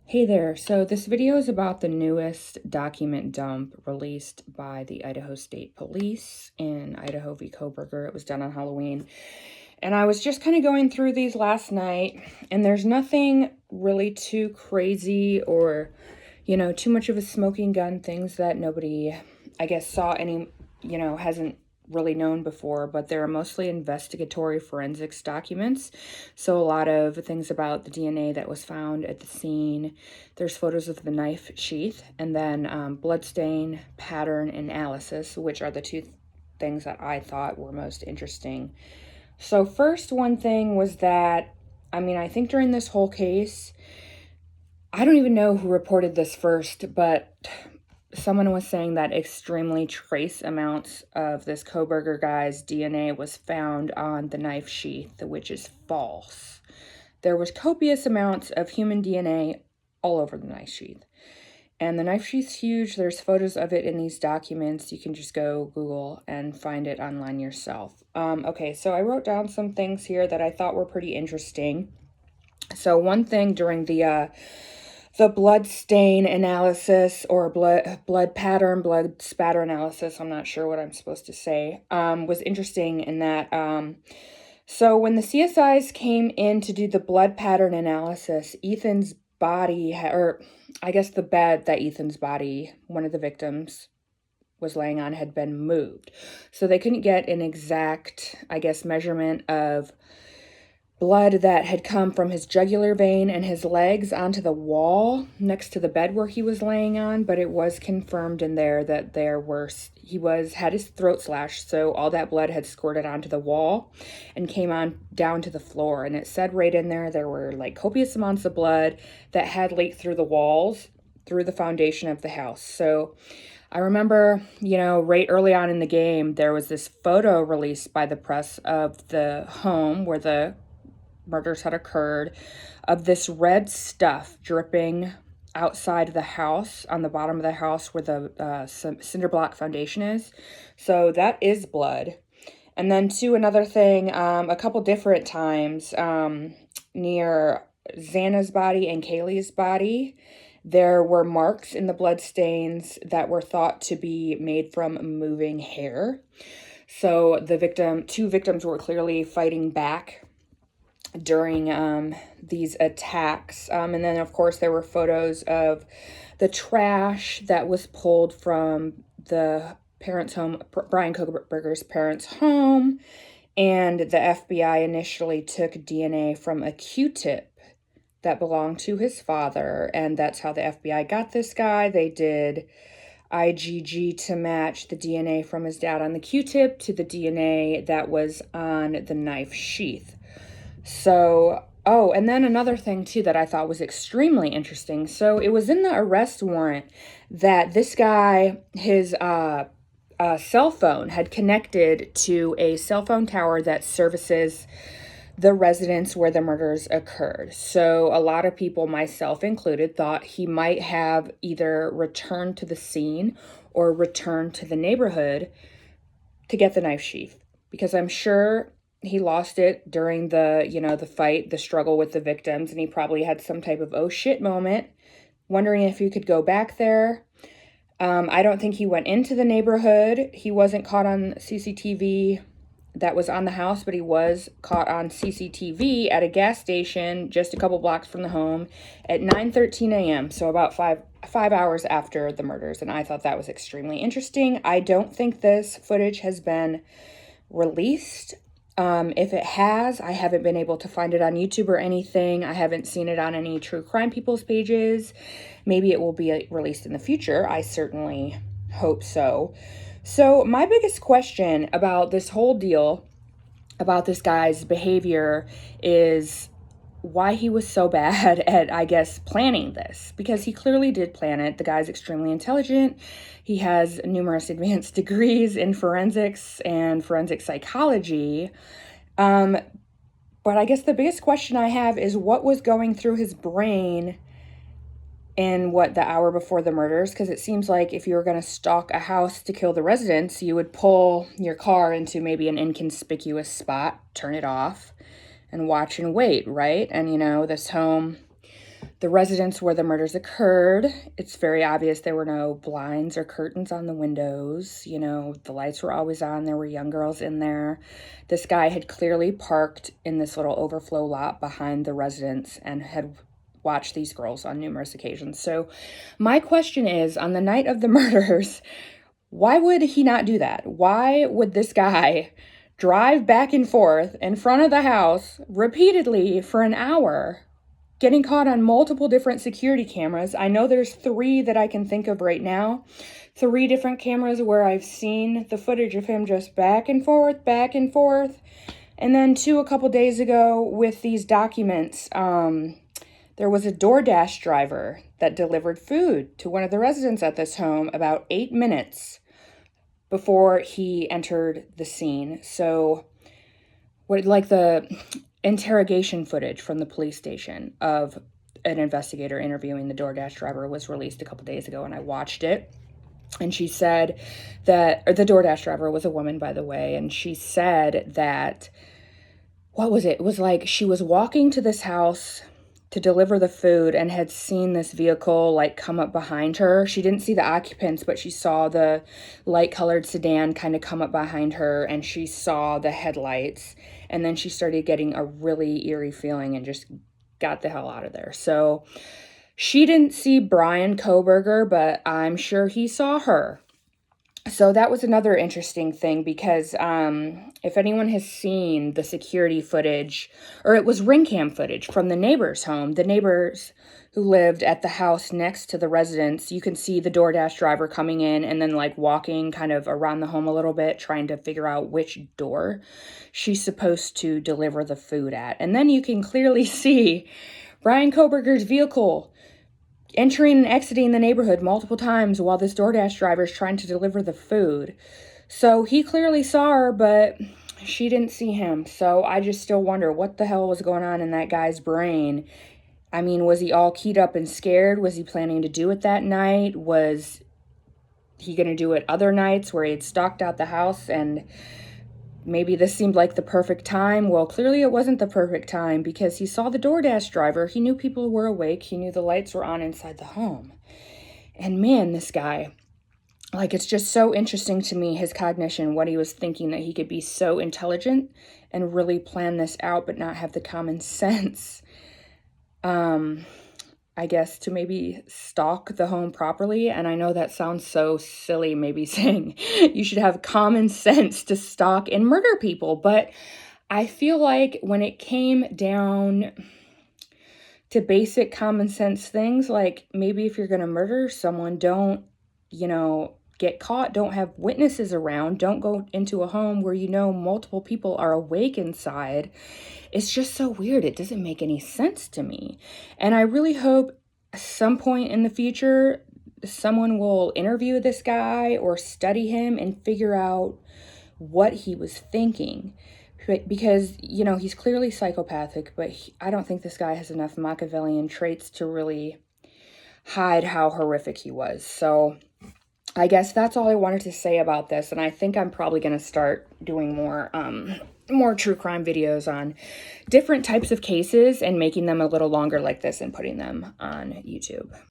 Hey there, so this video is about the newest document dump released by the Idaho State Police in Idaho V Kohberger. It was done on Halloween. And I was just kind of going through these last night, and there's nothing really too crazy or, too much of a smoking gun, things that nobody, I guess, saw any, hasn't really known before, but they're mostly investigatory forensics documents. So a lot of things about the DNA that was found at the scene. There's photos of the knife sheath, and then bloodstain pattern analysis, which are the two things that I thought were most interesting. So first, one thing was that, I think during this whole case, I don't even know who reported this first, but someone was saying that extremely trace amounts of this Kohberger guy's DNA was found on the knife sheath, which is false. There was copious amounts of human DNA all over the knife sheath. And the knife sheath's huge. There's photos of it in these documents. You can just go Google and find it online yourself. Okay, so I wrote down some things here that I thought were pretty interesting. So one thing during the blood stain analysis or blood pattern, blood spatter analysis, I'm not sure what I'm supposed to say, was interesting in that, so when the CSIs came in to do the blood pattern analysis, Ethan's body, or I guess the bed that Ethan's body, one of the victims, was laying on had been moved. So they couldn't get an exact, I guess, measurement of blood that had come from his jugular vein and his legs onto the wall next to the bed where he was laying on, but it was confirmed in there that had his throat slashed, so all that blood had squirted onto the wall and came on down to the floor. And it said right in there were like copious amounts of blood that had leaked through the walls, through the foundation of the house. So I remember, right early on in the game, there was this photo released by the press of the home where the murders had occurred, of this red stuff dripping outside the house, on the bottom of the house where the cinder block foundation is. So that is blood. And then another thing, a couple different times near Xana's body and Kaylee's body, there were marks in the blood stains that were thought to be made from moving hair. So two victims were clearly fighting back during these attacks. And then, of course, there were photos of the trash that was pulled from the parents' home, Brian Kohberger's parents' home. And the FBI initially took DNA from a Q-tip that belonged to his father. And that's how the FBI got this guy. They did IgG to match the DNA from his dad on the Q-tip to the DNA that was on the knife sheath. So, and then another thing, too, that I thought was extremely interesting. So it was in the arrest warrant that this guy, his cell phone had connected to a cell phone tower that services the residence where the murders occurred. So a lot of people, myself included, thought he might have either returned to the scene or returned to the neighborhood to get the knife sheath, because I'm sure he lost it during the fight, the struggle with the victims, and he probably had some type of oh shit moment, wondering if he could go back there. I don't think he went into the neighborhood. He wasn't caught on CCTV that was on the house, but he was caught on CCTV at a gas station just a couple blocks from the home at 9:13 a.m., so about five hours after the murders, and I thought that was extremely interesting. I don't think this footage has been released. If it has, I haven't been able to find it on YouTube or anything. I haven't seen it on any true crime people's pages. Maybe it will be released in the future. I certainly hope so. So my biggest question about this whole deal, about this guy's behavior, is why he was so bad at, I guess, planning this, because he clearly did plan it. The guy's extremely intelligent. He has numerous advanced degrees in forensics and forensic psychology. But I guess the biggest question I have is what was going through his brain in the hour before the murders? Because it seems like if you were going to stalk a house to kill the residents, you would pull your car into maybe an inconspicuous spot, turn it off, and watch and wait, right? And this home the residence where the murders occurred. It's very obvious there were no blinds or curtains on the windows. You know, the lights were always on. There were young girls in there. This guy had clearly parked in this little overflow lot behind the residence and had watched these girls on numerous occasions. So my question is, on the night of the murders, why would he not do that? Why would this guy drive back and forth in front of the house repeatedly for an hour, getting caught on multiple different security cameras? I know there's 3 that I can think of right now. 3 different cameras where I've seen the footage of him just back and forth, back and forth. And then 2 a couple days ago with these documents. There was a DoorDash driver that delivered food to one of the residents at this home about 8 minutes before he entered the scene. So, like the interrogation footage from the police station of an investigator interviewing the DoorDash driver was released a couple days ago, and I watched it. And she said that, or the DoorDash driver was a woman, by the way, and she said that, what was it? It was like she was walking to this house to deliver the food and had seen this vehicle like come up behind her. She didn't see the occupants, but she saw the light colored sedan kind of come up behind her, and she saw the headlights, and then she started getting a really eerie feeling and just got the hell out of there. So she didn't see Brian Kohberger, but I'm sure he saw her. So that was another interesting thing, because if anyone has seen the security footage, or it was ring cam footage from the neighbor's home, the neighbors who lived at the house next to the residence, you can see the DoorDash driver coming in and then like walking kind of around the home a little bit, trying to figure out which door she's supposed to deliver the food at. And then you can clearly see Brian Kohberger's vehicle entering and exiting the neighborhood multiple times while this DoorDash driver is trying to deliver the food. So he clearly saw her, but she didn't see him. So I just still wonder what the hell was going on in that guy's brain. I mean, was he all keyed up and scared? Was he planning to do it that night? Was he going to do it other nights where he had stalked out the house and maybe this seemed like the perfect time? Well, clearly it wasn't the perfect time, because he saw the DoorDash driver. He knew people were awake. He knew the lights were on inside the home. And man, this guy, like, it's just so interesting to me, his cognition, what he was thinking, that he could be so intelligent and really plan this out, but not have the common sense, I guess, to maybe stalk the home properly. And I know that sounds so silly, maybe saying you should have common sense to stalk and murder people. But I feel like when it came down to basic common sense things, like maybe if you're going to murder someone, don't, get caught, don't have witnesses around, don't go into a home where multiple people are awake inside. It's just so weird. It doesn't make any sense to me. And I really hope at some point in the future, someone will interview this guy or study him and figure out what he was thinking. Because, he's clearly psychopathic, but I don't think this guy has enough Machiavellian traits to really hide how horrific he was. So I guess that's all I wanted to say about this, and I think I'm probably going to start doing more true crime videos on different types of cases and making them a little longer like this and putting them on YouTube.